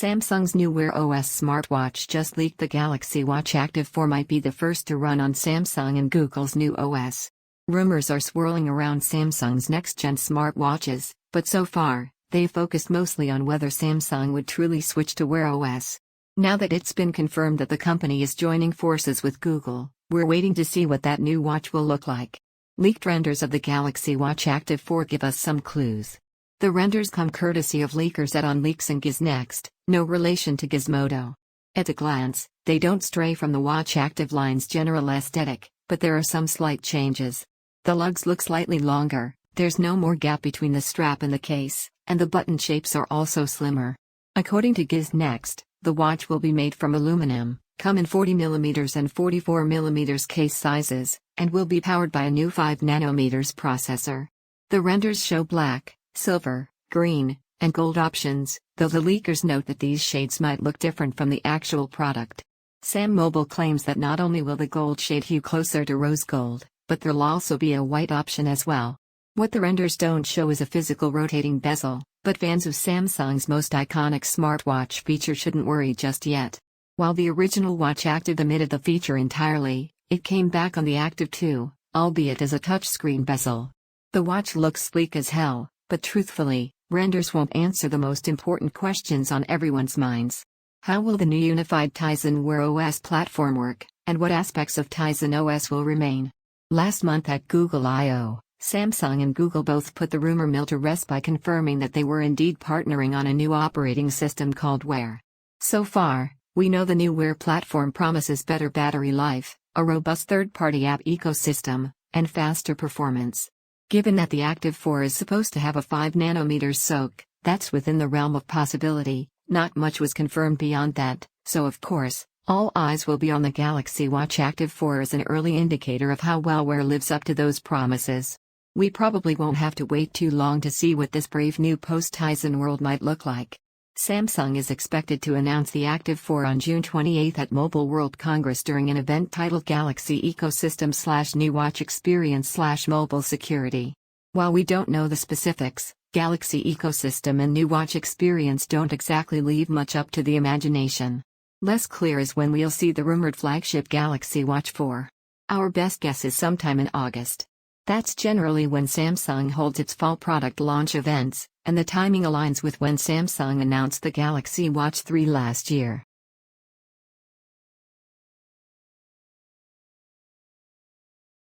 Samsung's new Wear OS smartwatch just leaked. The Galaxy Watch Active 4 might be the first to run on Samsung and Google's new OS. Rumors are swirling around Samsung's next-gen smartwatches, but so far, they've focused mostly on whether Samsung would truly switch to Wear OS. Now that it's been confirmed that the company is joining forces with Google, we're waiting to see what that new watch will look like. Leaked renders of the Galaxy Watch Active 4 give us some clues. The renders come courtesy of leakers at OnLeaks and GizNext, no relation to Gizmodo. At a glance, they don't stray from the Watch Active line's general aesthetic, but there are some slight changes. The lugs look slightly longer, there's no more gap between the strap and the case, and the button shapes are also slimmer. According to GizNext, the watch will be made from aluminum, come in 40mm and 44mm case sizes, and will be powered by a new 5nm processor. The renders show black, silver, green, and gold options, though the leakers note that these shades might look different from the actual product. SamMobile claims that not only will the gold shade hue closer to rose gold, but there'll also be a white option as well. What the renders don't show is a physical rotating bezel, but fans of Samsung's most iconic smartwatch feature shouldn't worry just yet. While the original Watch Active omitted the feature entirely, it came back on the Active 2, albeit as a touchscreen bezel. The watch looks sleek as hell, but truthfully, renders won't answer the most important questions on everyone's minds. How will the new unified Tizen Wear OS platform work, and what aspects of Tizen OS will remain? Last month at Google I/O, Samsung and Google both put the rumor mill to rest by confirming that they were indeed partnering on a new operating system called Wear. So far, we know the new Wear platform promises better battery life, a robust third-party app ecosystem, and faster performance. Given that the Active 4 is supposed to have a 5nm SoC, that's within the realm of possibility. Not much was confirmed beyond that, so of course, all eyes will be on the Galaxy Watch Active 4 as an early indicator of how well Wear lives up to those promises. We probably won't have to wait too long to see what this brave new post-Tizen world might look like. Samsung is expected to announce the Active 4 on June 28 at Mobile World Congress during an event titled Galaxy Ecosystem/New Watch Experience/Mobile Security. While we don't know the specifics, Galaxy Ecosystem and New Watch Experience don't exactly leave much up to the imagination. Less clear is when we'll see the rumored flagship Galaxy Watch 4. Our best guess is sometime in August. That's generally when Samsung holds its fall product launch events, and the timing aligns with when Samsung announced the Galaxy Watch 3 last year.